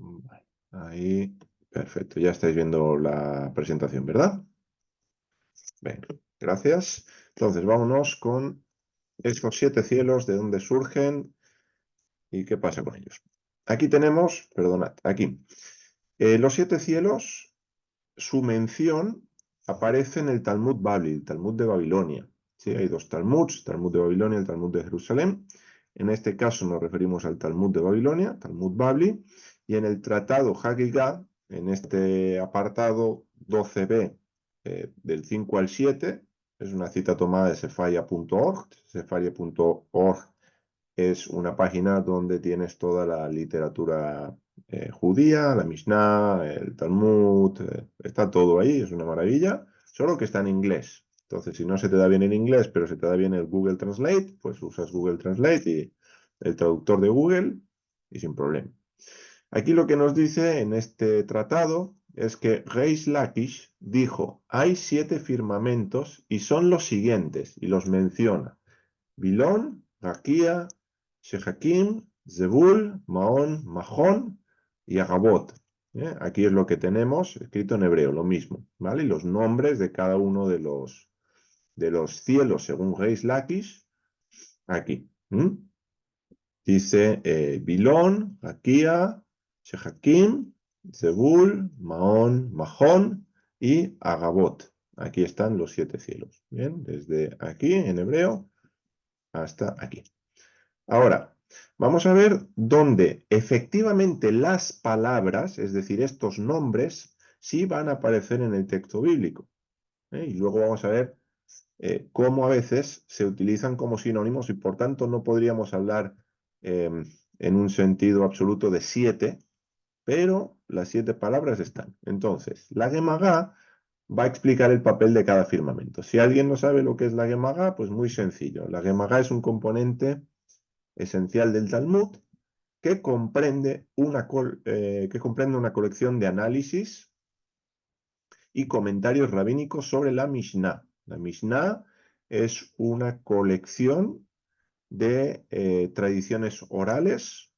Vale, ahí, perfecto. Ya estáis viendo la presentación, ¿verdad? Venga, gracias. Entonces, vámonos con estos 7 cielos, de dónde surgen y qué pasa con ellos. Aquí tenemos, perdonad, aquí. Los 7 cielos, su mención aparece en el Talmud Babli, el Talmud de Babilonia. ¿Sí? Hay 2 Talmuds, Talmud de Babilonia y el Talmud de Jerusalén. En este caso nos referimos al Talmud de Babilonia, Talmud Babli, y en el Tratado Hagigah, en este apartado 12b, del 5 al 7, es una cita tomada de sefaria.org. Sefaria.org es una página donde tienes toda la literatura judía, la Mishnah, el Talmud, está todo ahí, es una maravilla, solo que está en inglés. Entonces, si no se te da bien el inglés, pero se te da bien el Google Translate, pues usas Google Translate y el traductor de Google y sin problema. Aquí lo que nos dice en este tratado es que Reish Lakish dijo, hay 7 firmamentos y son los siguientes, y los menciona. Bilón, Raquía, Shehakim, Zebul, Maón, Mahón y Agabot. Aquí es lo que tenemos escrito en hebreo, lo mismo, ¿vale? Y los nombres de cada uno de los cielos, según Reish Lakish, aquí. Dice Bilón, Raquía, Shehakim, Zebul, Maón, Mahón y Agabot. Aquí están los 7 cielos. Bien, desde aquí en hebreo hasta aquí. Ahora, vamos a ver dónde efectivamente las palabras, es decir, estos nombres, sí van a aparecer en el texto bíblico. Y luego vamos a ver cómo a veces se utilizan como sinónimos y por tanto no podríamos hablar en un sentido absoluto de 7, pero las 7 palabras están. Entonces, la Gemagá va a explicar el papel de cada firmamento. Si alguien no sabe lo que es la Gemagá, pues muy sencillo. La Gemagá es un componente esencial del Talmud que comprende una colección de análisis y comentarios rabínicos sobre la Mishnah. La Mishnah es una colección de tradiciones orales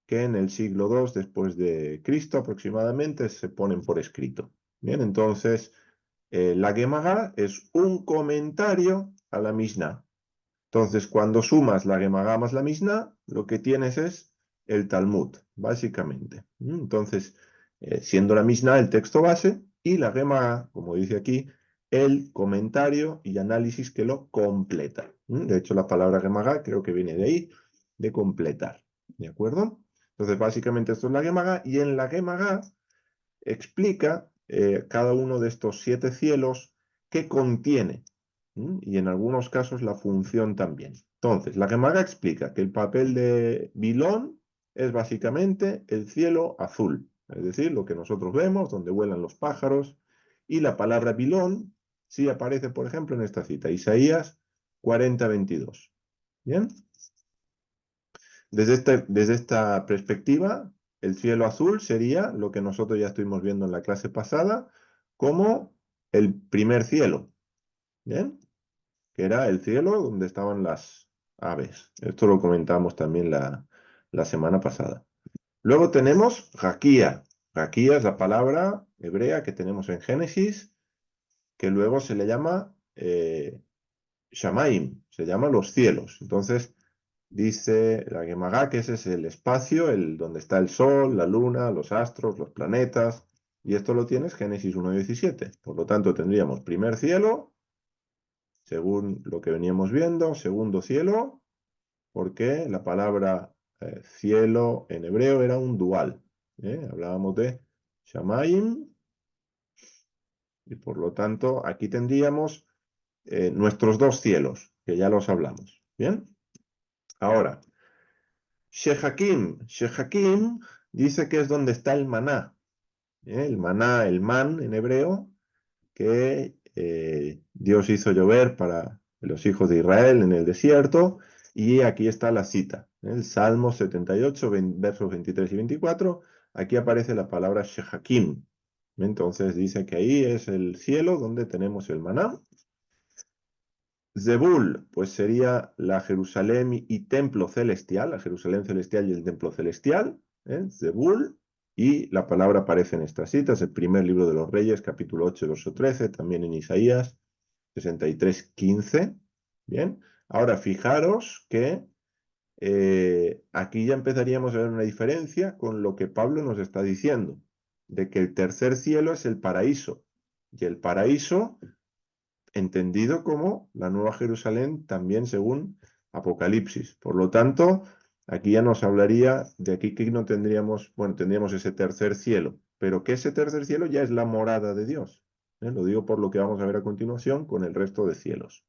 que en el siglo II después de Cristo aproximadamente se ponen por escrito. Bien, entonces la Gemara es un comentario a la Mishnah. Entonces, cuando sumas la Gemara más la Mishnah, lo que tienes es el Talmud, básicamente. Entonces, siendo la Mishnah el texto base y la Gemara, como dice aquí, el comentario y análisis que lo completa. De hecho, la palabra Gemara creo que viene de ahí, de completar. ¿De acuerdo? Entonces, básicamente esto es la Gemara y en la Gemara explica cada uno de estos 7 cielos que contiene. Y en algunos casos la función también. Entonces, la Gemara explica que el papel de Bilón es básicamente el cielo azul, es decir, lo que nosotros vemos, donde vuelan los pájaros, y la palabra Bilón sí aparece, por ejemplo, en esta cita, Isaías 40:22. ¿Bien? Desde esta perspectiva, el cielo azul sería lo que nosotros ya estuvimos viendo en la clase pasada como el primer cielo. ¿Bien? Que era el cielo donde estaban las aves. Esto lo comentamos también la semana pasada. Luego tenemos Raquía. Raquía es la palabra hebrea que tenemos en Génesis, que luego se le llama Shamaim, se llama los cielos. Entonces, dice la Gemara que ese es el espacio, donde está el sol, la luna, los astros, los planetas, y esto lo tienes Génesis 1:17. Por lo tanto, tendríamos primer cielo, según lo que veníamos viendo, segundo cielo, porque la palabra cielo en hebreo era un dual. Hablábamos de Shamayim, y por lo tanto aquí tendríamos nuestros 2 cielos, que ya los hablamos. ¿Bien? Ahora, Shehakim dice que es donde está el maná. El maná, el man en hebreo, que Dios hizo llover para los hijos de Israel en el desierto, y aquí está la cita, el Salmo 78, versos 23 y 24, aquí aparece la palabra Shehakim. Entonces dice que ahí es el cielo donde tenemos el maná. Zebul, pues sería la Jerusalén y templo celestial, la Jerusalén celestial y el templo celestial. Zebul. Y la palabra aparece en estas citas, el primer libro de los Reyes, capítulo 8, verso 13, también en Isaías 63, 15. Bien, ahora fijaros que aquí ya empezaríamos a ver una diferencia con lo que Pablo nos está diciendo, de que el tercer cielo es el paraíso, y el paraíso entendido como la Nueva Jerusalén también según Apocalipsis. Por lo tanto, aquí ya nos hablaría de aquí que no tendríamos, bueno, tendríamos ese tercer cielo, pero que ese tercer cielo ya es la morada de Dios. Lo digo por lo que vamos a ver a continuación con el resto de cielos.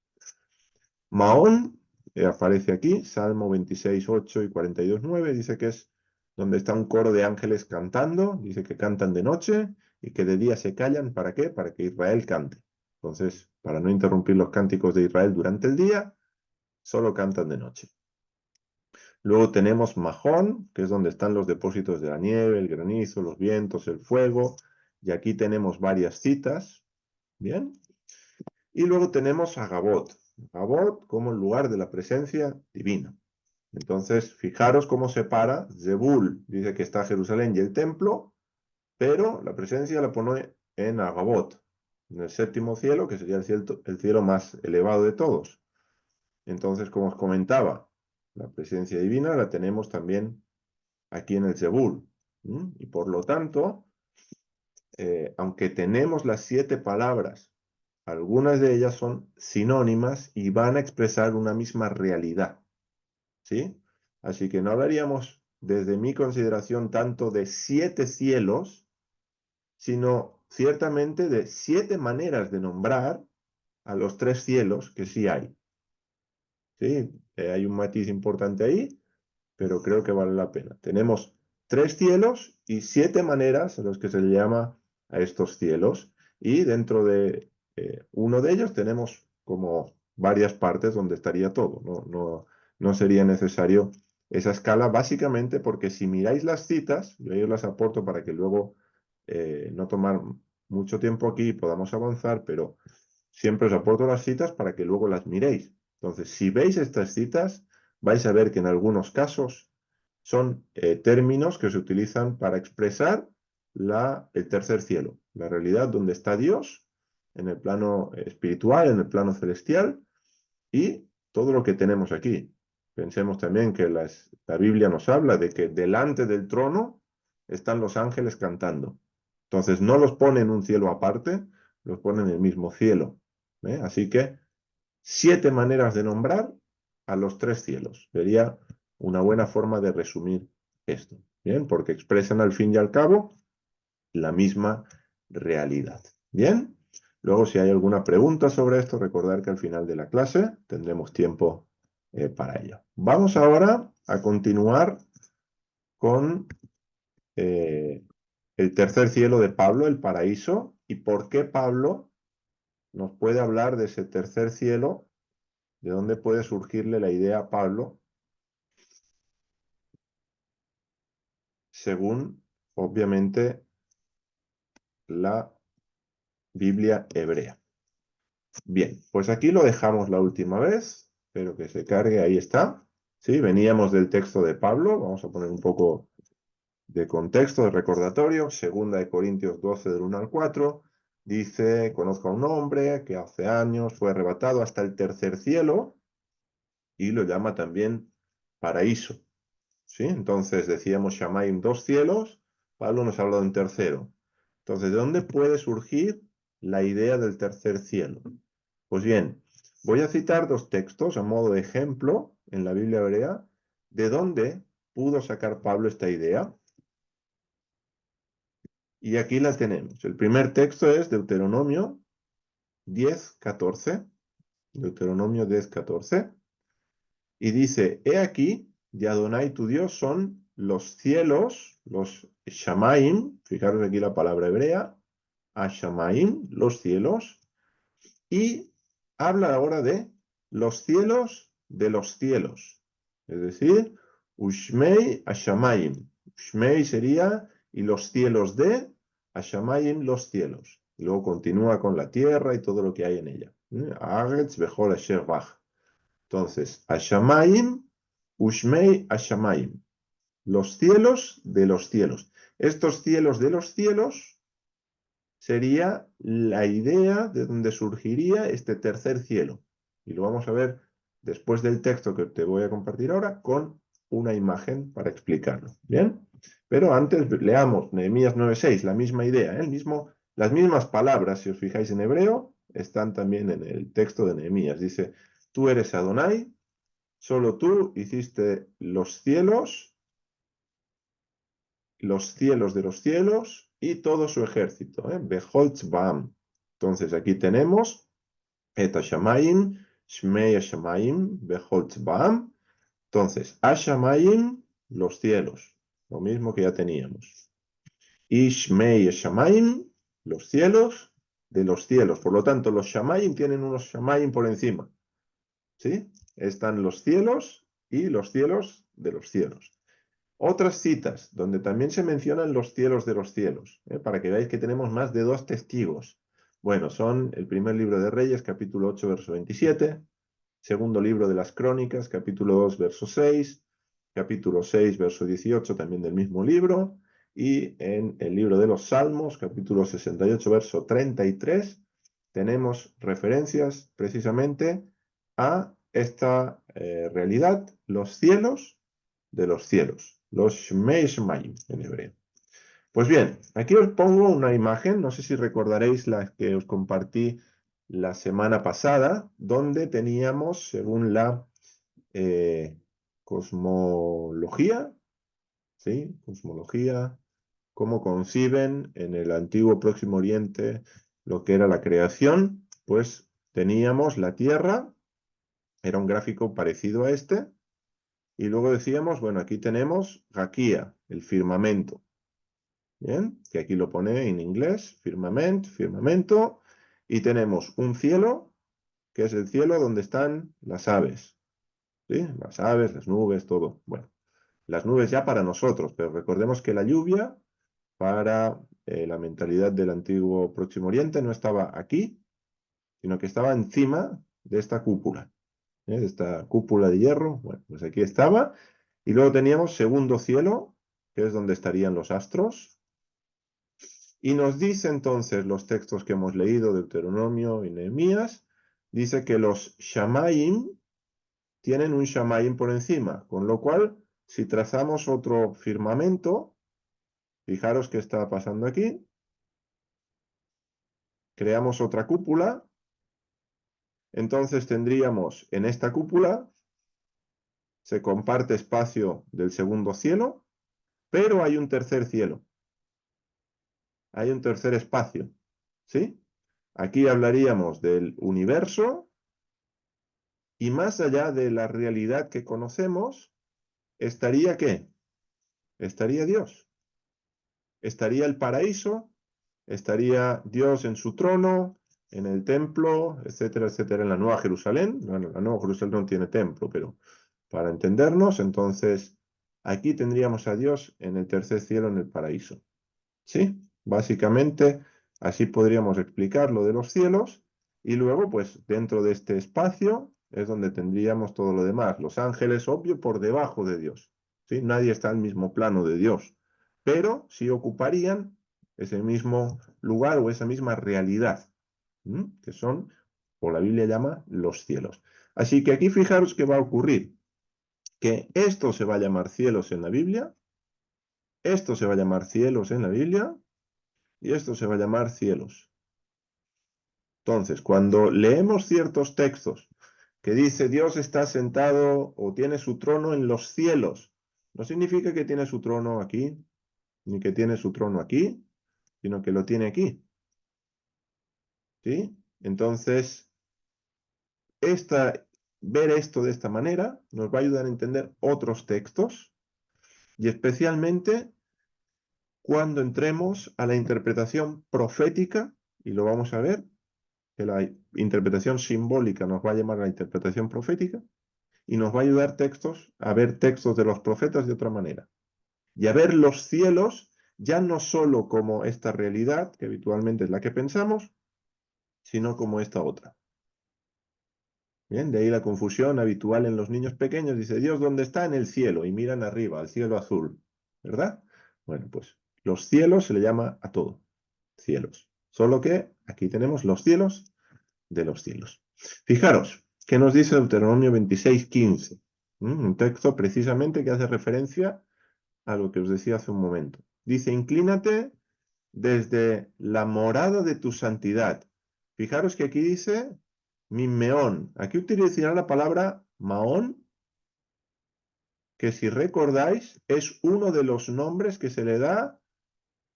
Mahón aparece aquí, Salmo 26, 8 y 42, 9, dice que es donde está un coro de ángeles cantando, dice que cantan de noche y que de día se callan, ¿para qué? Para que Israel cante. Entonces, para no interrumpir los cánticos de Israel durante el día, solo cantan de noche. Luego tenemos Mahón, que es donde están los depósitos de la nieve, el granizo, los vientos, el fuego, y aquí tenemos varias citas, ¿bien? Y luego tenemos a Gabot como el lugar de la presencia divina. Entonces, fijaros cómo separa Zebul, dice que está Jerusalén y el templo, pero la presencia la pone en Agabot, en el séptimo cielo, que sería el cielo más elevado de todos. Entonces, como os comentaba, la presencia divina la tenemos también aquí en el Zebul. Y por lo tanto, aunque tenemos las 7 palabras, algunas de ellas son sinónimas y van a expresar una misma realidad. ¿Sí? Así que no hablaríamos, desde mi consideración, tanto de 7 cielos, sino ciertamente de 7 maneras de nombrar a los 3 cielos que sí hay. ¿Sí? Hay un matiz importante ahí, pero creo que vale la pena. Tenemos 3 cielos y 7 maneras a los que se le llama a estos cielos, y dentro de uno de ellos tenemos como varias partes donde estaría todo. No sería necesario esa escala, básicamente porque si miráis las citas, yo os las aporto para que luego no tomar mucho tiempo aquí y podamos avanzar, pero siempre os aporto las citas para que luego las miréis. Entonces, si veis estas citas, vais a ver que en algunos casos son términos que se utilizan para expresar el tercer cielo, la realidad donde está Dios, en el plano espiritual, en el plano celestial, y todo lo que tenemos aquí. Pensemos también que la Biblia nos habla de que delante del trono están los ángeles cantando. Entonces no los pone en un cielo aparte, los pone en el mismo cielo. Así que 7 maneras de nombrar a los 3 cielos. Sería una buena forma de resumir esto. Bien, porque expresan al fin y al cabo la misma realidad. Bien. Luego, si hay alguna pregunta sobre esto, recordar que al final de la clase tendremos tiempo para ello. Vamos ahora a continuar con el tercer cielo de Pablo, el paraíso, y por qué Pablo nos puede hablar de ese tercer cielo, de dónde puede surgirle la idea a Pablo, según, obviamente, la Biblia hebrea. Bien, pues aquí lo dejamos la última vez. Espero que se cargue, ahí está. Sí, veníamos del texto de Pablo, vamos a poner un poco de contexto, de recordatorio. Segunda de Corintios 12, del 1 al 4, dice, conozco a un hombre que hace años fue arrebatado hasta el tercer cielo y lo llama también paraíso. ¿Sí? Entonces decíamos Shamaim 2 cielos, Pablo nos ha hablado en tercero. Entonces, ¿de dónde puede surgir la idea del tercer cielo? Pues bien, voy a citar 2 textos a modo de ejemplo en la Biblia hebrea de dónde pudo sacar Pablo esta idea. Y aquí la tenemos. El primer texto es Deuteronomio 10, 14. Deuteronomio 10, 14. Y dice, he aquí, de Adonai tu Dios son los cielos, los Shamaim, fijaros aquí la palabra hebrea, Ashamaim, los cielos, y habla ahora de los cielos de los cielos, es decir, Ushmei Ashamaim. Ushmei sería, y los cielos de Ashamaim, los cielos. Y luego continúa con la tierra y todo lo que hay en ella. Aretz Bechol Asher Bach. Entonces, Ashamaim, Ushmei Ashamaim. los cielos de los cielos. Estos cielos de los cielos sería la idea de donde surgiría este tercer cielo. Y lo vamos a ver después del texto que te voy a compartir ahora con una imagen para explicarlo. ¿Bien? Pero antes leamos Nehemías 9:6, la misma idea, las mismas palabras, si os fijáis en hebreo, están también en el texto de Nehemías. Dice, tú eres Adonai, solo tú hiciste los cielos de los cielos y todo su ejército. Beholz Baam. Entonces aquí tenemos Et Hashamayim, Shmei Hashamayim, Beholz Baam. Entonces, Hashamayim, los cielos, lo mismo que ya teníamos. Y Shmei Hashamayim, los cielos de los cielos. Por lo tanto, los Shamayim tienen unos Shamayim por encima. ¿Sí? Están los cielos y los cielos de los cielos. Otras citas donde también se mencionan los cielos de los cielos, para que veáis que tenemos más de 2 testigos. Bueno, son el primer libro de Reyes, capítulo 8, verso 27, segundo libro de las Crónicas, capítulo 2, verso 6, capítulo 6, verso 18, también del mismo libro, y en el libro de los Salmos, capítulo 68, verso 33, tenemos referencias precisamente a esta realidad, los cielos de los cielos, los Shmei Shmayim en hebreo. Pues bien, aquí os pongo una imagen, no sé si recordaréis la que os compartí la semana pasada, donde teníamos, según la cosmología, ¿sí? Cosmología, cómo conciben en el antiguo Próximo Oriente lo que era la creación, pues teníamos la Tierra, era un gráfico parecido a este, y luego decíamos, bueno, aquí tenemos Raquía, el firmamento. Bien, que aquí lo pone en inglés, firmamento, y tenemos un cielo, que es el cielo donde están las aves. ¿Sí? Las aves, las nubes, todo. Bueno, las nubes ya para nosotros, pero recordemos que la lluvia, para la mentalidad del antiguo Próximo Oriente, no estaba aquí, sino que estaba encima de esta cúpula. De esta cúpula de hierro, bueno, pues aquí estaba. Y luego teníamos segundo cielo, que es donde estarían los astros. Y nos dice entonces los textos que hemos leído, Deuteronomio y Nehemías, dice que los Shamayim tienen un Shamayim por encima, con lo cual, si trazamos otro firmamento, fijaros qué está pasando aquí, creamos otra cúpula, entonces tendríamos en esta cúpula, se comparte espacio del segundo cielo, pero hay un tercer cielo, hay un tercer espacio, ¿sí? Aquí hablaríamos del universo, y más allá de la realidad que conocemos, ¿estaría qué? Estaría Dios. Estaría el paraíso, estaría Dios en su trono, en el templo, etcétera, etcétera, en la Nueva Jerusalén. Bueno, la Nueva Jerusalén no tiene templo, pero para entendernos, entonces, aquí tendríamos a Dios en el tercer cielo, en el paraíso. ¿Sí? Básicamente, así podríamos explicar lo de los cielos, y luego, pues, dentro de este espacio es donde tendríamos todo lo demás. Los ángeles, obvio, por debajo de Dios. ¿Sí? Nadie está al mismo plano de Dios, pero sí ocuparían ese mismo lugar o esa misma realidad, que son, o la Biblia llama, los cielos. Así que aquí fijaros qué va a ocurrir, que esto se va a llamar cielos en la Biblia, esto se va a llamar cielos en la Biblia, y esto se va a llamar cielos. Entonces, cuando leemos ciertos textos que dice Dios está sentado o tiene su trono en los cielos, no significa que tiene su trono aquí, ni que tiene su trono aquí, sino que lo tiene aquí. ¿Sí? Entonces, ver esto de esta manera nos va a ayudar a entender otros textos, y especialmente cuando entremos a la interpretación profética, y lo vamos a ver, que la interpretación simbólica nos va a llamar a la interpretación profética, y nos va a ayudar a ver textos de los profetas de otra manera. Y a ver los cielos ya no solo como esta realidad, que habitualmente es la que pensamos, sino como esta otra. Bien, de ahí la confusión habitual en los niños pequeños. Dice, Dios, ¿dónde está? En el cielo. Y miran arriba, al cielo azul. ¿Verdad? Bueno, pues los cielos se le llama a todo. Cielos. Solo que aquí tenemos los cielos de los cielos. Fijaros, ¿qué nos dice Deuteronomio 26:15? Un texto precisamente que hace referencia a lo que os decía hace un momento. Dice, inclínate desde la morada de tu santidad. Fijaros que aquí dice Mimeón. Aquí utilizará la palabra Maón, que si recordáis es uno de los nombres que se le da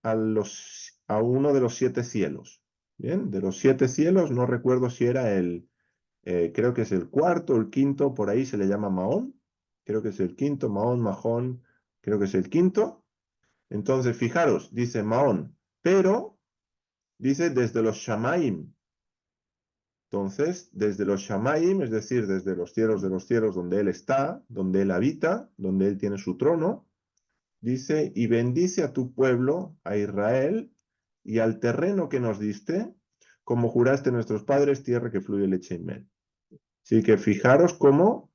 a uno de los 7 cielos. Bien, de los 7 cielos, no recuerdo si era creo que es el cuarto o el quinto, por ahí se le llama Maón. Creo que es el quinto, Maón, Majón, creo que es el quinto. Entonces, fijaros, dice Maón, pero dice desde los Shamaim. Entonces, desde los Shamaim, es decir, desde los cielos donde Él está, donde Él habita, donde Él tiene su trono, dice, y bendice a tu pueblo, a Israel, y al terreno que nos diste, como juraste nuestros padres, tierra que fluye leche y miel. Así que fijaros cómo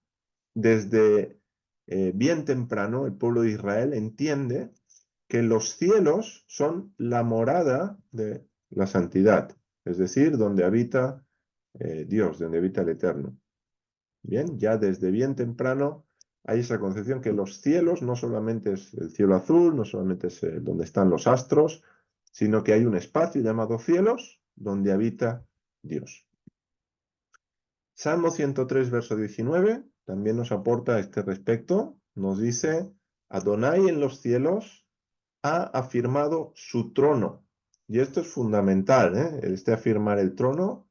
desde bien temprano el pueblo de Israel entiende que los cielos son la morada de la santidad, es decir, donde habita Dios, donde habita el Eterno. Bien, ya desde bien temprano hay esa concepción que los cielos no solamente es el cielo azul, no solamente es donde están los astros, sino que hay un espacio llamado cielos donde habita Dios. Salmo 103, verso 19, también nos aporta a este respecto. Nos dice, Adonai en los cielos ha afirmado su trono. Y esto es fundamental, ¿eh? Afirmar el trono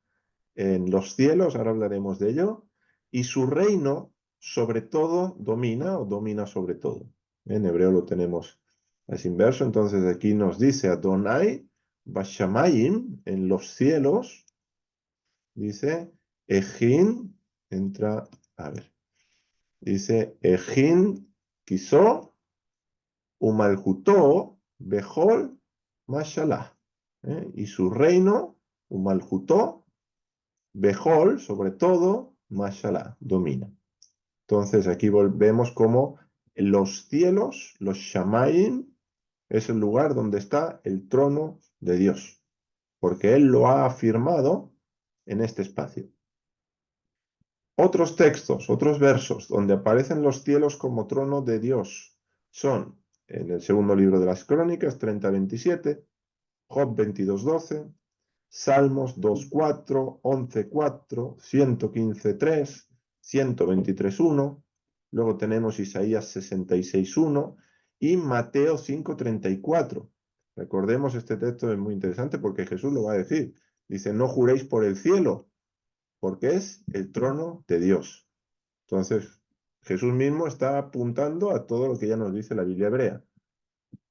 en los cielos, ahora hablaremos de ello, y su reino sobre todo domina o domina sobre todo. En hebreo lo tenemos es inverso, entonces aquí nos dice Adonai Bashamayim en los cielos, dice Ejin, entra, a ver, dice Ejin Kisó Umalhutó Behol Mashallah. Y su reino, Umalhutó, Behol, sobre todo, Mashallah, domina. Entonces aquí volvemos como los cielos, los Shamayim, es el lugar donde está el trono de Dios, porque Él lo ha afirmado en este espacio. Otros textos, otros versos donde aparecen los cielos como trono de Dios son en el segundo libro de las Crónicas 30:27, Job 22:12, Salmos 2:4, 11:4, 115:3, 123:1, luego tenemos Isaías 66:1 y Mateo 5:34. Recordemos, este texto es muy interesante porque Jesús lo va a decir. Dice, no juréis por el cielo, porque es el trono de Dios. Entonces, Jesús mismo está apuntando a todo lo que ya nos dice la Biblia hebrea.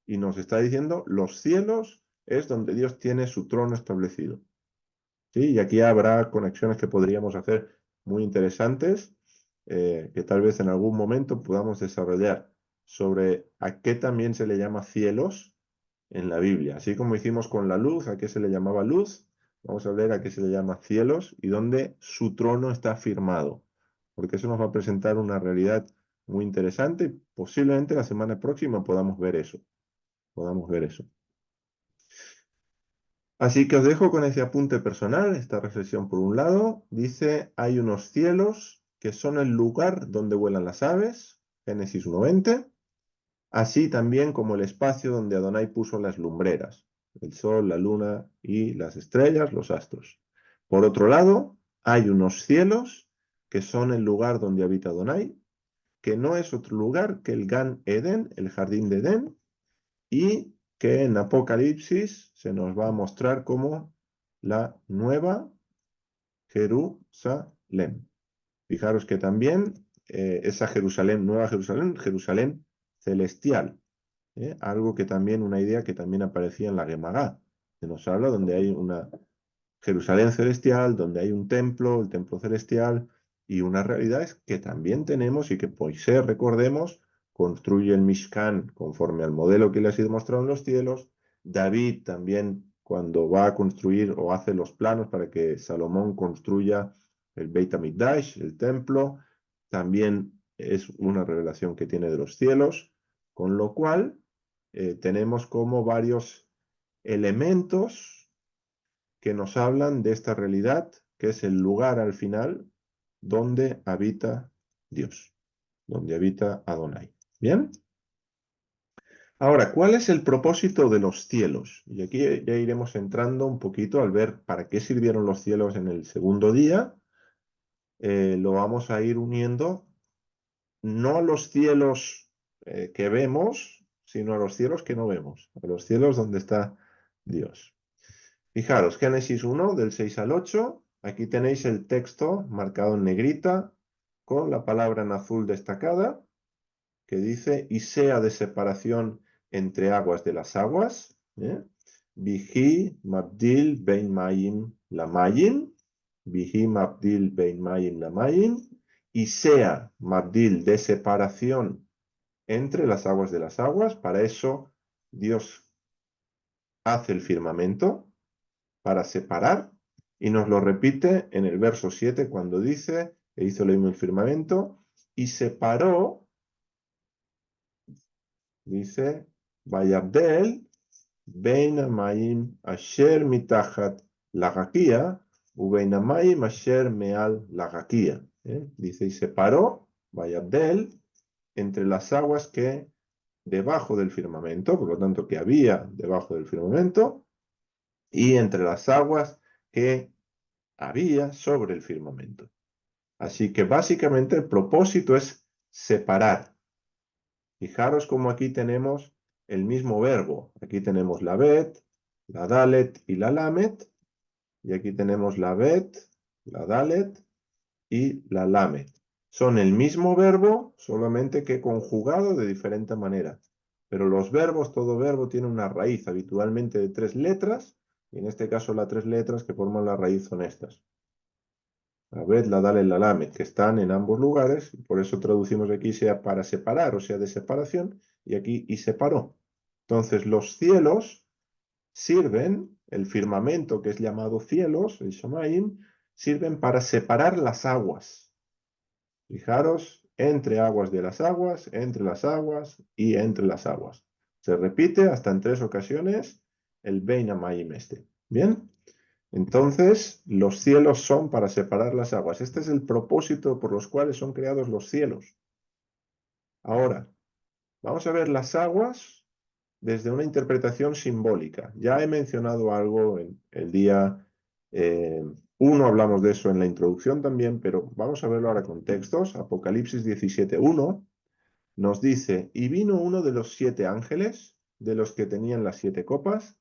Y nos está diciendo, los cielos es donde Dios tiene su trono establecido. ¿Sí? Y aquí habrá conexiones que podríamos hacer muy interesantes, que tal vez en algún momento podamos desarrollar sobre a qué también se le llama cielos en la Biblia. Así como hicimos con la luz, a qué se le llamaba luz, vamos a ver a qué se le llama cielos y dónde su trono está firmado, porque eso nos va a presentar una realidad muy interesante y posiblemente la semana próxima podamos ver eso. Podamos ver eso. Así que os dejo con ese apunte personal, esta reflexión por un lado. Dice, hay unos cielos que son el lugar donde vuelan las aves, Génesis 1:20, así también como el espacio donde Adonai puso las lumbreras, el sol, la luna y las estrellas, los astros. Por otro lado, hay unos cielos que son el lugar donde habita Adonai, que no es otro lugar que el Gan Eden, el jardín de Edén, y que en Apocalipsis se nos va a mostrar como la nueva Jerusalén. Fijaros que también esa Jerusalén, nueva Jerusalén, Jerusalén celestial, algo que también, una idea que también aparecía en la Gemara, que nos habla donde hay una Jerusalén celestial, donde hay un templo, el templo celestial, y unas realidades que también tenemos y que Moisés, recordemos, construye el Mishkan conforme al modelo que le ha sido mostrado en los cielos. David también, cuando va a construir o hace los planos para que Salomón construya el Beit HaMikdash, el templo, también es una revelación que tiene de los cielos, con lo cual tenemos como varios elementos que nos hablan de esta realidad, que es el lugar al final donde habita Dios, donde habita Adonai. ¿Bien? Ahora, ¿cuál es el propósito de los cielos? Y aquí ya iremos entrando un poquito al ver para qué sirvieron los cielos en el segundo día. Lo vamos a ir uniendo no a los cielos que vemos, sino a los cielos que no vemos, a los cielos donde está Dios. Fijaros, Génesis 1, del 6 al 8, aquí tenéis el texto marcado en negrita, con la palabra en azul destacada, que dice, y sea de separación entre aguas de las aguas, Bihi mabdil bein mayim lamayim, Bihi mabdil bein mayim lamayim, y sea mabdil de separación entre las aguas de las aguas. Para eso Dios hace el firmamento, para separar, y nos lo repite en el verso 7 cuando dice, e hizo el firmamento, y separó, dice, Vayabdel, Bein Amayim Asher Mitachat Lagakia, Ubein Amayim Asher Meal Lagakia. Dice, y separó, Vayabdel, entre las aguas que debajo del firmamento, por lo tanto que había debajo del firmamento, y entre las aguas que había sobre el firmamento. Así que básicamente el propósito es separar. Fijaros cómo aquí tenemos el mismo verbo. Aquí tenemos la bet, la dalet y la lamet. Y aquí tenemos la bet, la dalet y la lamet. Son el mismo verbo, solamente que conjugado de diferente manera. Pero los verbos, todo verbo tiene una raíz habitualmente de 3 letras. Y en este caso las 3 letras que forman la raíz son estas. La bet, la dalet, la lamet, que están en ambos lugares. Y por eso traducimos aquí sea para separar, o sea, de separación. Y aquí y separó. Entonces los cielos sirven, el firmamento que es llamado cielos, el Shamayim, sirven para separar las aguas. Fijaros, entre aguas de las aguas, entre las aguas y entre las aguas. Se repite hasta en 3 ocasiones el Bein Hamayim este. ¿Bien? Entonces, los cielos son para separar las aguas. Este es el propósito por los cuales son creados los cielos. Ahora, vamos a ver las aguas desde una interpretación simbólica. Ya he mencionado algo en el día 1, hablamos de eso en la introducción también, pero vamos a verlo ahora con textos. Apocalipsis 17:1 nos dice, y vino uno de los 7 ángeles, de los que tenían las 7 copas,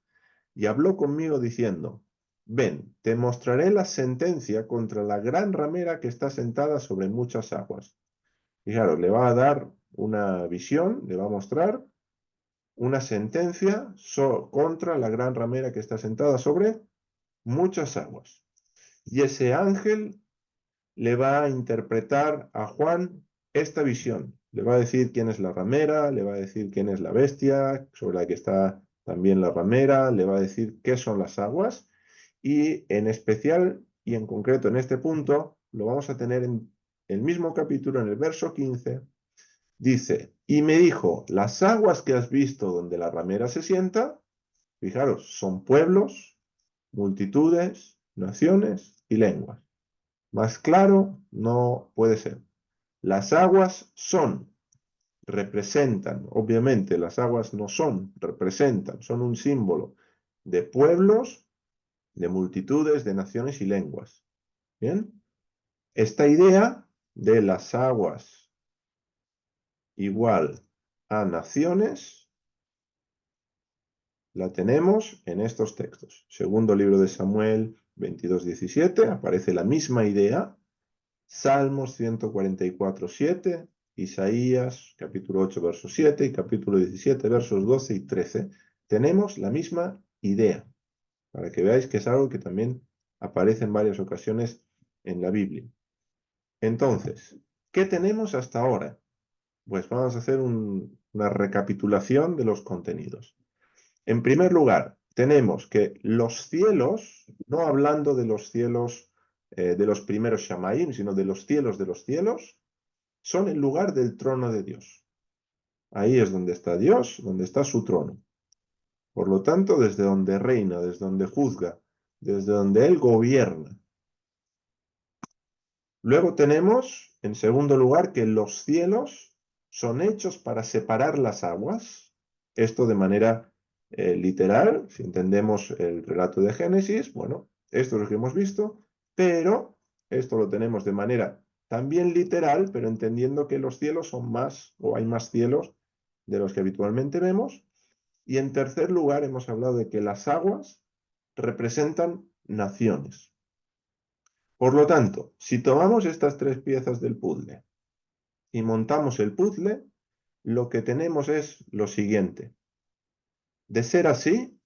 y habló conmigo diciendo, ven, te mostraré la sentencia contra la gran ramera que está sentada sobre muchas aguas. Fijaros, le va a dar una visión, le va a mostrar una sentencia contra la gran ramera que está sentada sobre muchas aguas. Y ese ángel le va a interpretar a Juan esta visión. Le va a decir quién es la ramera, le va a decir quién es la bestia, sobre la que está también la ramera, le va a decir qué son las aguas. Y en especial, y en concreto en este punto, lo vamos a tener en el mismo capítulo, en el verso 15, dice, y me dijo, las aguas que has visto donde la ramera se sienta, fijaros, son pueblos, multitudes, naciones y lenguas. Más claro no puede ser. Las aguas son, representan, obviamente las aguas no son, representan, son un símbolo de pueblos, de multitudes, de naciones y lenguas. ¿Bien? Esta idea de las aguas igual a naciones la tenemos en estos textos. Segundo libro de Samuel 22:17, aparece la misma idea. Salmos 144:7, Isaías capítulo 8, verso 7 y capítulo 17, versos 12 y 13. Tenemos la misma idea, para que veáis que es algo que también aparece en varias ocasiones en la Biblia. Entonces, ¿qué tenemos hasta ahora? Pues vamos a hacer una recapitulación de los contenidos. En primer lugar, tenemos que los cielos, no hablando de los cielos de los primeros Shamaim, sino de los cielos, son el lugar del trono de Dios. Ahí es donde está Dios, donde está su trono. Por lo tanto, desde donde reina, desde donde juzga, desde donde Él gobierna. Luego tenemos, en segundo lugar, que los cielos son hechos para separar las aguas. Esto de manera literal, si entendemos el relato de Génesis, bueno, esto es lo que hemos visto, pero esto lo tenemos de manera también literal, pero entendiendo que los cielos son más, o hay más cielos de los que habitualmente vemos. Y en tercer lugar, hemos hablado de que las aguas representan naciones. Por lo tanto, si tomamos estas tres piezas del puzzle y montamos el puzzle, lo que tenemos es lo siguiente. De ser así,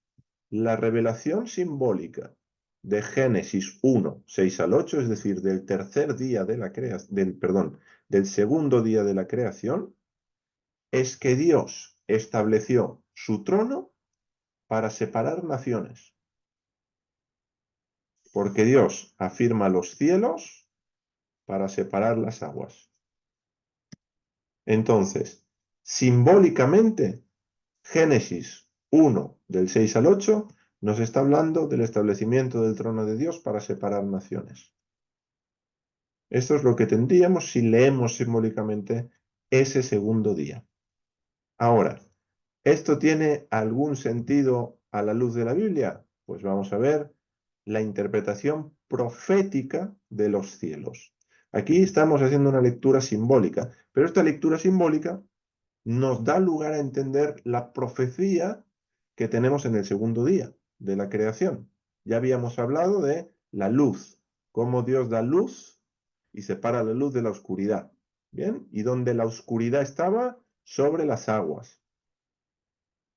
la revelación simbólica de Génesis 1, 6 al 8, es decir, del tercer día de la creación, del segundo día de la creación, es que Dios estableció su trono para separar naciones. Porque Dios afirma los cielos para separar las aguas. Entonces, simbólicamente, Génesis 1, del 6 al 8, nos está hablando del establecimiento del trono de Dios para separar naciones. Esto es lo que tendríamos si leemos simbólicamente ese segundo día. Ahora, ¿esto tiene algún sentido a la luz de la Biblia? Pues vamos a ver la interpretación profética de los cielos. Aquí estamos haciendo una lectura simbólica, pero esta lectura simbólica nos da lugar a entender la profecía que tenemos en el segundo día de la creación. Ya habíamos hablado de la luz, cómo Dios da luz y separa la luz de la oscuridad. ¿Bien? Y donde la oscuridad estaba, sobre las aguas.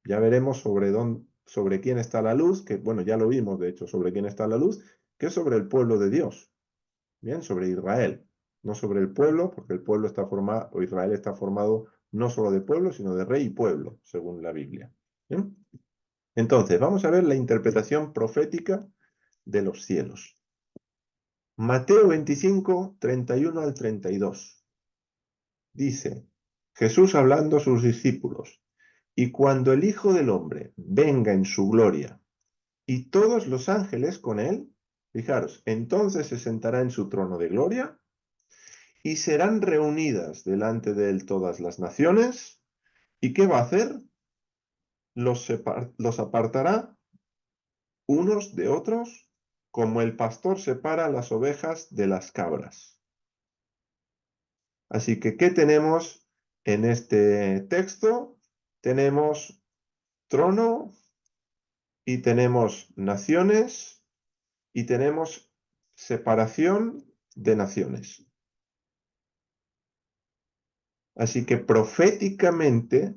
Ya veremos sobre quién está la luz, que bueno, ya lo vimos de hecho, sobre quién está la luz, que es sobre el pueblo de Dios. Bien, sobre Israel, no sobre el pueblo, porque el pueblo está formado, o Israel está formado no solo de pueblo, sino de rey y pueblo, según la Biblia. ¿Bien? Entonces, vamos a ver la interpretación profética de los cielos. Mateo 25, 31 al 32. Dice, Jesús hablando a sus discípulos, y cuando el Hijo del Hombre venga en su gloria, y todos los ángeles con él, fijaros, entonces se sentará en su trono de gloria, y serán reunidas delante de él todas las naciones. ¿Y qué va a hacer? Los apartará unos de otros, como el pastor separa las ovejas de las cabras. Así que, ¿qué tenemos en este texto? Tenemos trono y tenemos naciones y tenemos separación de naciones. Así que proféticamente,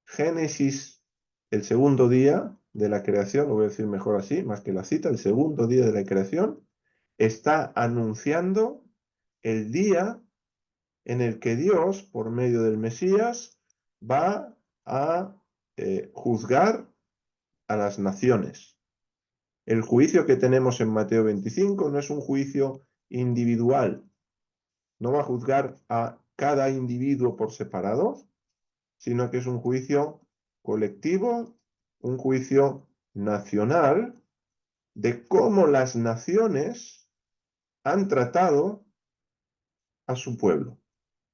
Génesis, el segundo día de la creación, lo voy a decir mejor así, más que la cita, el segundo día de la creación, está anunciando el día en el que Dios, por medio del Mesías, va a juzgar a las naciones. El juicio que tenemos en Mateo 25 no es un juicio individual, no va a juzgar a cada individuo por separado, sino que es un juicio colectivo, un juicio nacional de cómo las naciones han tratado a su pueblo,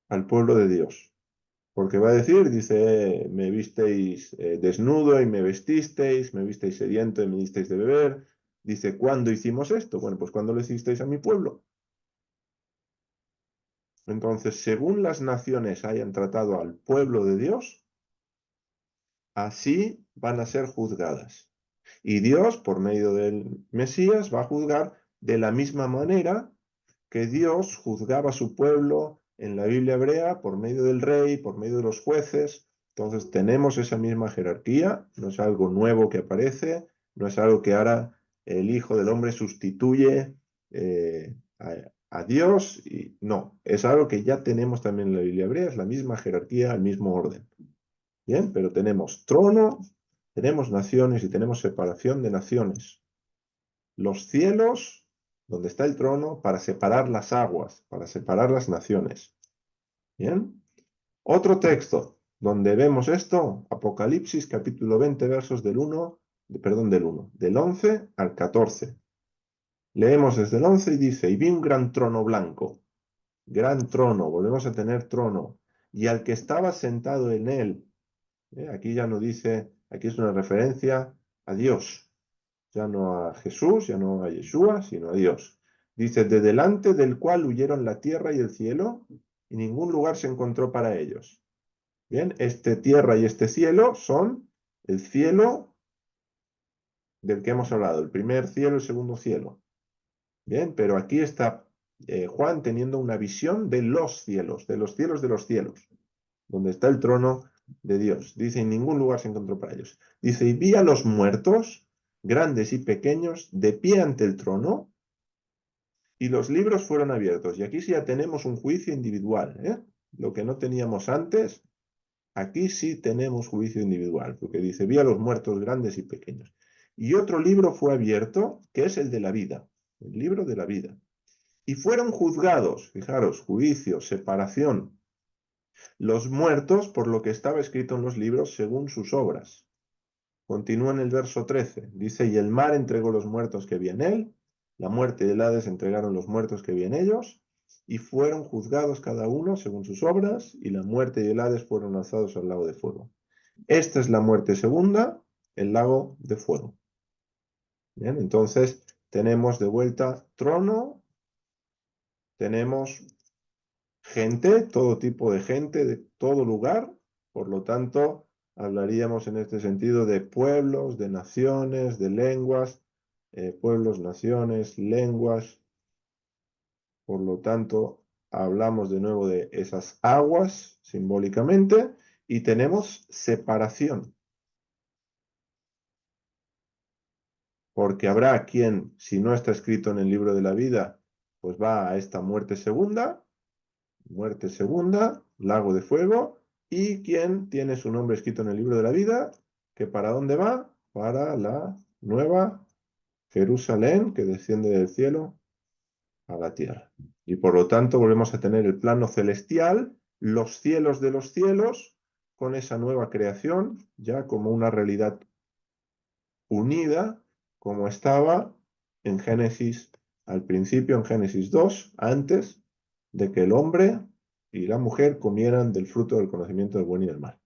al pueblo de Dios. Porque va a decir, dice, me visteis desnudo y me visteis sediento y me disteis de beber. Dice, ¿cuándo hicimos esto? Bueno, pues cuando lo hicisteis a mi pueblo. Entonces, según las naciones hayan tratado al pueblo de Dios, así van a ser juzgadas. Y Dios, por medio del Mesías, va a juzgar de la misma manera que Dios juzgaba a su pueblo en la Biblia hebrea por medio del rey, por medio de los jueces. Entonces tenemos esa misma jerarquía, no es algo nuevo que aparece, no es algo que ahora el Hijo del Hombre sustituye a Dios, y no, es algo que ya tenemos también en la Biblia hebrea, es la misma jerarquía, el mismo orden. Bien, pero tenemos trono, tenemos naciones y tenemos separación de naciones. Los cielos donde está el trono, para separar las aguas, para separar las naciones. ¿Bien? Otro texto donde vemos esto, Apocalipsis capítulo 20, versos del 11 al 14. Leemos desde el 11 y dice, y vi un gran trono blanco, gran trono, volvemos a tener trono, y al que estaba sentado en él, aquí ya no dice, aquí es una referencia a Dios, ya no a Jesús, ya no a Yeshua, sino a Dios. Dice, de delante del cual huyeron la tierra y el cielo, y ningún lugar se encontró para ellos. Bien, este tierra y este cielo son el cielo del que hemos hablado, el primer cielo, el segundo cielo. Bien, pero aquí está Juan teniendo una visión de los cielos, de los cielos de los cielos, donde está el trono de Dios. Dice, en ningún lugar se encontró para ellos. Dice, y vi a los muertos, grandes y pequeños, de pie ante el trono, y los libros fueron abiertos. Y aquí sí ya tenemos un juicio individual, ¿eh? Lo que no teníamos antes, aquí sí tenemos juicio individual, porque dice, vi a los muertos grandes y pequeños. Y otro libro fue abierto, que es el de la vida, el libro de la vida. Y fueron juzgados, fijaros, juicio, separación, los muertos por lo que estaba escrito en los libros según sus obras. Continúa en el verso 13, dice, y el mar entregó los muertos que había en él, la muerte y el Hades entregaron los muertos que había en ellos, y fueron juzgados cada uno según sus obras, y la muerte y el Hades fueron lanzados al lago de fuego. Esta es la muerte segunda, el lago de fuego. Bien, entonces tenemos de vuelta trono, tenemos gente, todo tipo de gente, de todo lugar, por lo tanto, hablaríamos en este sentido de pueblos, de naciones, de lenguas, pueblos, naciones, lenguas, por lo tanto, hablamos de nuevo de esas aguas simbólicamente y tenemos separación, porque habrá quien, si no está escrito en el libro de la vida, pues va a esta muerte segunda, lago de fuego, y quien tiene su nombre escrito en el libro de la vida, que para dónde va, para la nueva Jerusalén que desciende del cielo a la tierra. Y por lo tanto volvemos a tener el plano celestial, los cielos de los cielos, con esa nueva creación, ya como una realidad unida, como estaba en Génesis al principio, en Génesis 2, antes de que el hombre y la mujer comieran del fruto del conocimiento del buen y del mal.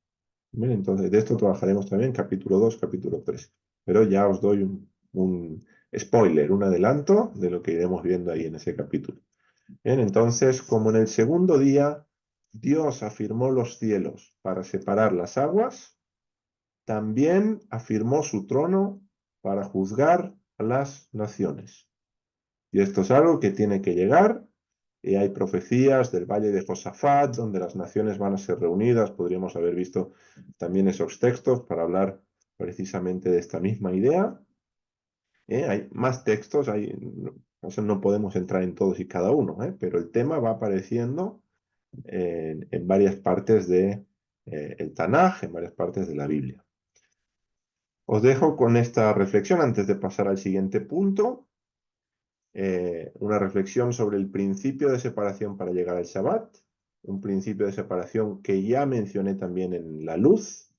Bien, entonces, de esto trabajaremos también capítulo 2, capítulo 3. Pero ya os doy un spoiler, un adelanto de lo que iremos viendo ahí en ese capítulo. Bien, entonces, como en el segundo día Dios afirmó los cielos para separar las aguas, también afirmó su trono para juzgar a las naciones. Y esto es algo que tiene que llegar. Y hay profecías del valle de Josafat, donde las naciones van a ser reunidas. Podríamos haber visto también esos textos para hablar precisamente de esta misma idea. Hay más textos, no podemos entrar en todos y cada uno, pero el tema va apareciendo en varias partes de el Tanaj, en varias partes de la Biblia. Os dejo con esta reflexión antes de pasar al siguiente punto. Una reflexión sobre el principio de separación para llegar al Shabbat, un principio de separación que ya mencioné también en la luz,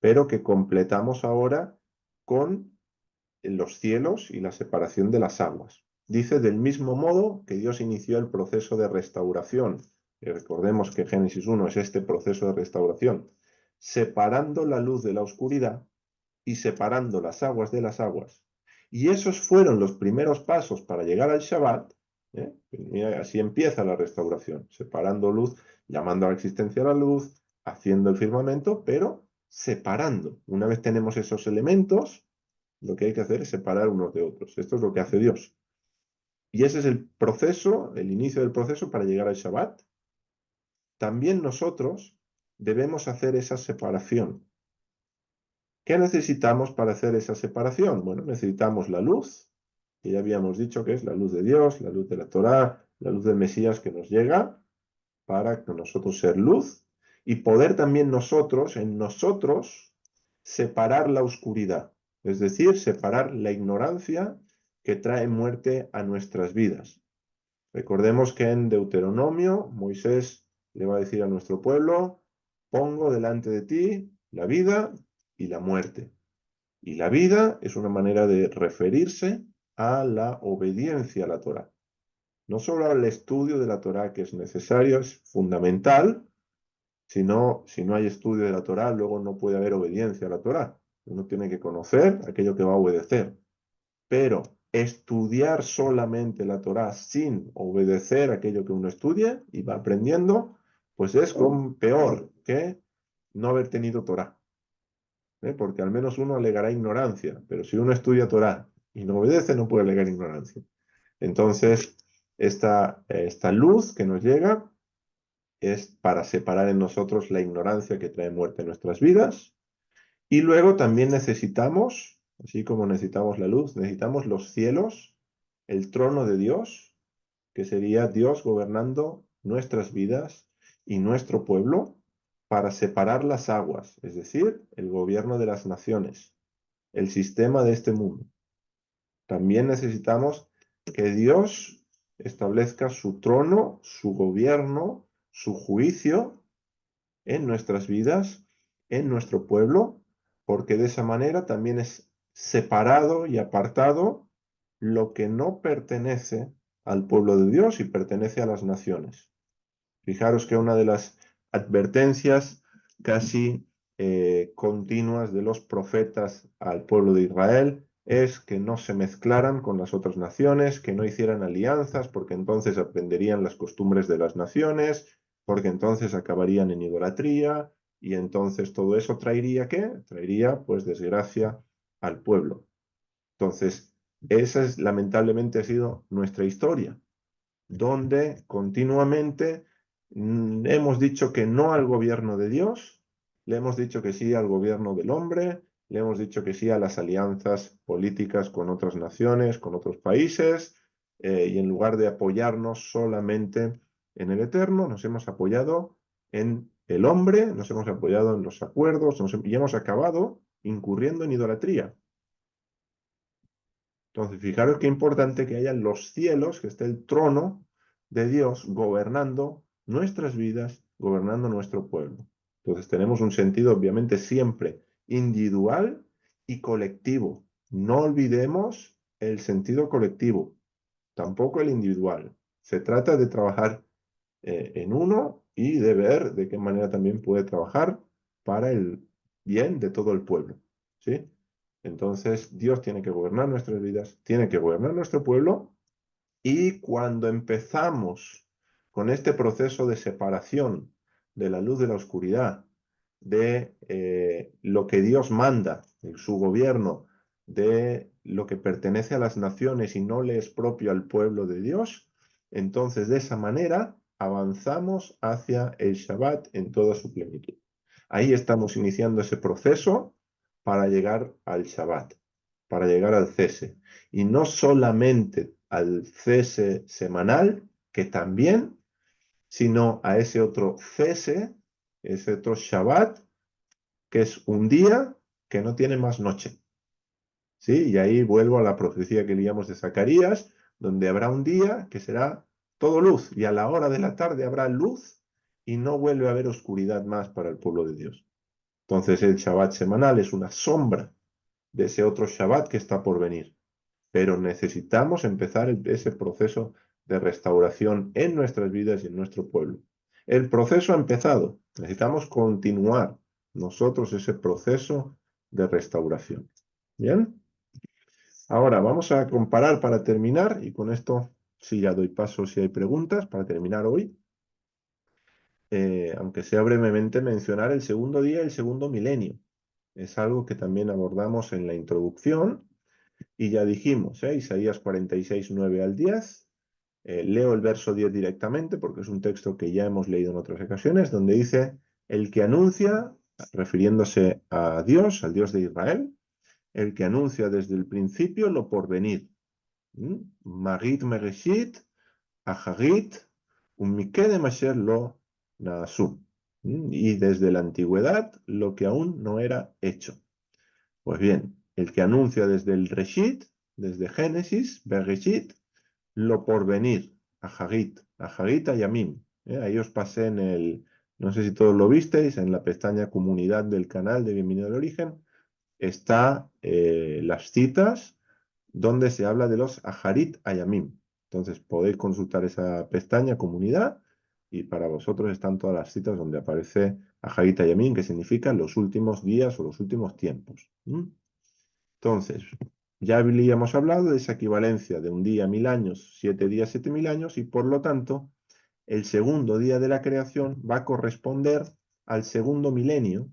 pero que completamos ahora con los cielos y la separación de las aguas. Dice, del mismo modo que Dios inició el proceso de restauración, y recordemos que Génesis 1 es este proceso de restauración, separando la luz de la oscuridad y separando las aguas de las aguas. Y esos fueron los primeros pasos para llegar al Shabbat. Mira, así empieza la restauración, separando luz, llamando a la existencia la luz, haciendo el firmamento, pero separando. Una vez tenemos esos elementos, lo que hay que hacer es separar unos de otros. Esto es lo que hace Dios. Y ese es el proceso, el inicio del proceso para llegar al Shabbat. También nosotros debemos hacer esa separación. ¿Qué necesitamos para hacer esa separación? Bueno, necesitamos la luz, que ya habíamos dicho que es la luz de Dios, la luz de la Torá, la luz del Mesías que nos llega para que nosotros ser luz y poder también nosotros, en nosotros, separar la oscuridad, es decir, separar la ignorancia que trae muerte a nuestras vidas. Recordemos que en Deuteronomio Moisés le va a decir a nuestro pueblo, pongo delante de ti la vida y la muerte. Y la vida es una manera de referirse a la obediencia a la Torá. No solo al estudio de la Torá, que es necesario, es fundamental, sino si no hay estudio de la Torá, luego no puede haber obediencia a la Torá. Uno tiene que conocer aquello que va a obedecer. Pero estudiar solamente la Torá sin obedecer aquello que uno estudia y va aprendiendo, pues es peor que no haber tenido Torá. Porque al menos uno alegará ignorancia, pero si uno estudia Torá y no obedece, no puede alegar ignorancia. Entonces, esta luz que nos llega es para separar en nosotros la ignorancia que trae muerte en nuestras vidas. Y luego también necesitamos, así como necesitamos la luz, necesitamos los cielos, el trono de Dios, que sería Dios gobernando nuestras vidas y nuestro pueblo para separar las aguas, es decir, el gobierno de las naciones, el sistema de este mundo. También necesitamos que Dios establezca su trono, su gobierno, su juicio en nuestras vidas, en nuestro pueblo, porque de esa manera también es separado y apartado lo que no pertenece al pueblo de Dios y pertenece a las naciones. Fijaros que una de las advertencias casi continuas de los profetas al pueblo de Israel es que no se mezclaran con las otras naciones, que no hicieran alianzas, porque entonces aprenderían las costumbres de las naciones, porque entonces acabarían en idolatría, y entonces todo eso traería ¿qué? Traería pues desgracia al pueblo. Entonces, esa es lamentablemente ha sido nuestra historia, donde continuamente hemos dicho que no al gobierno de Dios, le hemos dicho que sí al gobierno del hombre, le hemos dicho que sí a las alianzas políticas con otras naciones, con otros países, y en lugar de apoyarnos solamente en el Eterno, nos hemos apoyado en el hombre, nos hemos apoyado en los acuerdos, y hemos acabado incurriendo en idolatría. Entonces, fijaros qué importante que haya los cielos, que esté el trono de Dios gobernando nuestras vidas, gobernando nuestro pueblo. Entonces, tenemos un sentido, obviamente, siempre individual y colectivo. No olvidemos el sentido colectivo, tampoco el individual. Se trata de trabajar en uno y de ver de qué manera también puede trabajar para el bien de todo el pueblo. ¿Sí? Entonces, Dios tiene que gobernar nuestras vidas, tiene que gobernar nuestro pueblo, y cuando empezamos con este proceso de separación de la luz de la oscuridad, de lo que Dios manda, de su gobierno, de lo que pertenece a las naciones y no le es propio al pueblo de Dios, entonces de esa manera avanzamos hacia el Shabbat en toda su plenitud. Ahí estamos iniciando ese proceso para llegar al Shabbat, para llegar al cese. Y no solamente al cese semanal, que también, sino a ese otro cese, ese otro Shabbat, que es un día que no tiene más noche. ¿Sí? Y ahí vuelvo a la profecía que leíamos de Zacarías, donde habrá un día que será todo luz, y a la hora de la tarde habrá luz y no vuelve a haber oscuridad más para el pueblo de Dios. Entonces el Shabbat semanal es una sombra de ese otro Shabbat que está por venir. Pero necesitamos empezar ese proceso de restauración en nuestras vidas y en nuestro pueblo. El proceso ha empezado, necesitamos continuar nosotros ese proceso de restauración. ¿Bien? Ahora vamos a comparar para terminar, y con esto sí ya doy paso si hay preguntas para terminar hoy. Aunque sea brevemente mencionar el segundo día y el segundo milenio. Es algo que también abordamos en la introducción. Y ya dijimos, Isaías 46, 9 al 10. Leo el verso 10 directamente porque es un texto que ya hemos leído en otras ocasiones, donde dice, el que anuncia, refiriéndose a Dios, al Dios de Israel, el que anuncia desde el principio lo porvenir. Marit mereshit, aharit, umikede masher lo naasu. Y desde la antigüedad lo que aún no era hecho. Pues bien, el que anuncia desde el Reshit, desde Génesis, Bereshit, lo porvenir, Aharit Ayamim. Ahí os pasé no sé si todos lo visteis, en la pestaña comunidad del canal de Bienvenido al Origen, está las citas donde se habla de los Aharit Ayamim. Entonces podéis consultar esa pestaña comunidad y para vosotros están todas las citas donde aparece Aharit Ayamim, que significa los últimos días o los últimos tiempos. Entonces, ya habíamos hablado de esa equivalencia de un día 1000 años, 7 días 7000 años, y por lo tanto, el segundo día de la creación va a corresponder al segundo milenio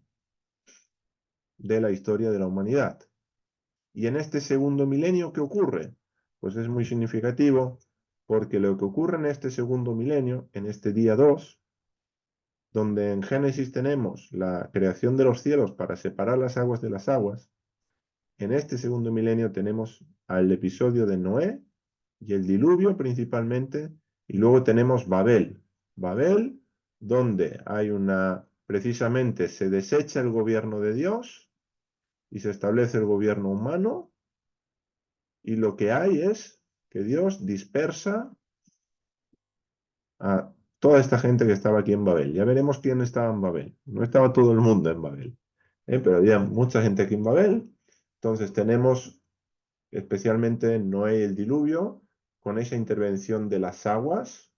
de la historia de la humanidad. Y en este segundo milenio, ¿qué ocurre? Pues es muy significativo, porque lo que ocurre en este segundo milenio, en este día 2, donde en Génesis tenemos la creación de los cielos para separar las aguas de las aguas, en este segundo milenio tenemos al episodio de Noé y el diluvio principalmente, y luego tenemos Babel. Babel, donde hay precisamente se desecha el gobierno de Dios y se establece el gobierno humano, y lo que hay es que Dios dispersa a toda esta gente que estaba aquí en Babel. Ya veremos quién estaba en Babel. No estaba todo el mundo en Babel, pero había mucha gente aquí en Babel. Entonces tenemos especialmente Noé y el diluvio, con esa intervención de las aguas,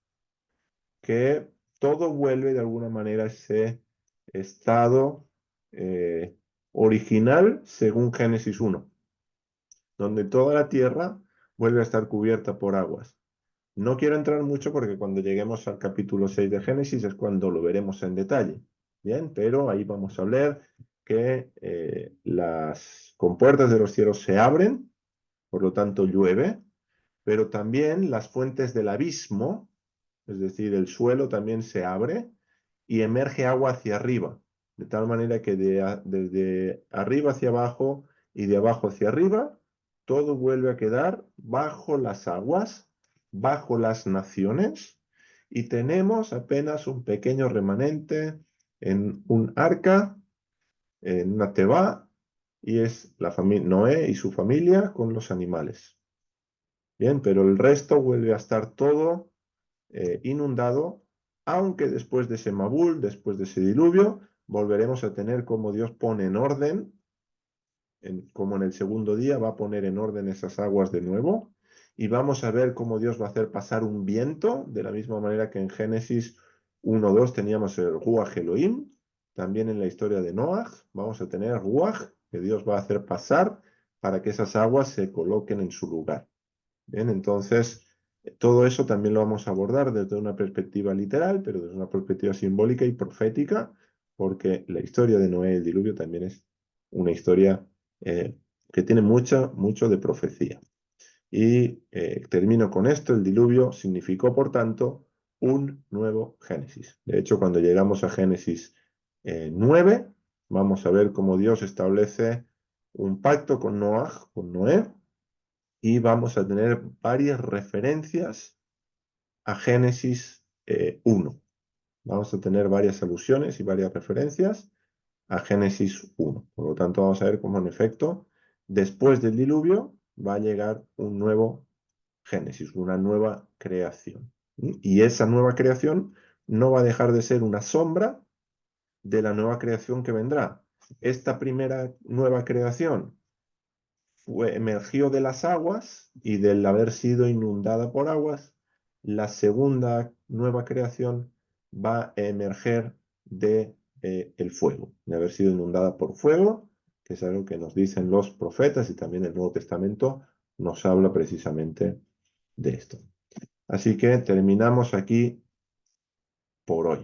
que todo vuelve de alguna manera a ese estado original según Génesis 1, donde toda la tierra vuelve a estar cubierta por aguas. No quiero entrar mucho porque cuando lleguemos al capítulo 6 de Génesis es cuando lo veremos en detalle. Bien, pero ahí vamos a ver que las compuertas de los cielos se abren, por lo tanto llueve, pero también las fuentes del abismo, es decir, el suelo también se abre y emerge agua hacia arriba, de tal manera que desde arriba hacia abajo y de abajo hacia arriba, todo vuelve a quedar bajo las aguas, bajo las naciones, y tenemos apenas un pequeño remanente en un arca, en una tebá, y es la familia Noé y su familia con los animales. Bien, pero el resto vuelve a estar todo inundado, aunque después de ese Mabul, después de ese diluvio, volveremos a tener como Dios pone en orden, como en el segundo día va a poner en orden esas aguas de nuevo, y vamos a ver cómo Dios va a hacer pasar un viento, de la misma manera que en Génesis 1:2 teníamos el Ruach Elohim, también en la historia de Noach vamos a tener Ruach, que Dios va a hacer pasar para que esas aguas se coloquen en su lugar. Bien, entonces, todo eso también lo vamos a abordar desde una perspectiva literal, pero desde una perspectiva simbólica y profética, porque la historia de Noé y el diluvio también es una historia que tiene mucho de profecía. Y termino con esto: el diluvio significó, por tanto, un nuevo Génesis. De hecho, cuando llegamos a Génesis 9, vamos a ver cómo Dios establece un pacto con Noé, y vamos a tener varias referencias a Génesis 1. Vamos a tener varias alusiones y varias referencias a Génesis 1. Por lo tanto, vamos a ver cómo en efecto, después del diluvio, va a llegar un nuevo Génesis, una nueva creación. Y esa nueva creación no va a dejar de ser una sombra de la nueva creación que vendrá. Esta primera nueva creación emergió de las aguas y del haber sido inundada por aguas. La segunda nueva creación va a emerger de el fuego, de haber sido inundada por fuego, que es algo que nos dicen los profetas, y también el Nuevo Testamento nos habla precisamente de esto. Así que terminamos aquí por hoy.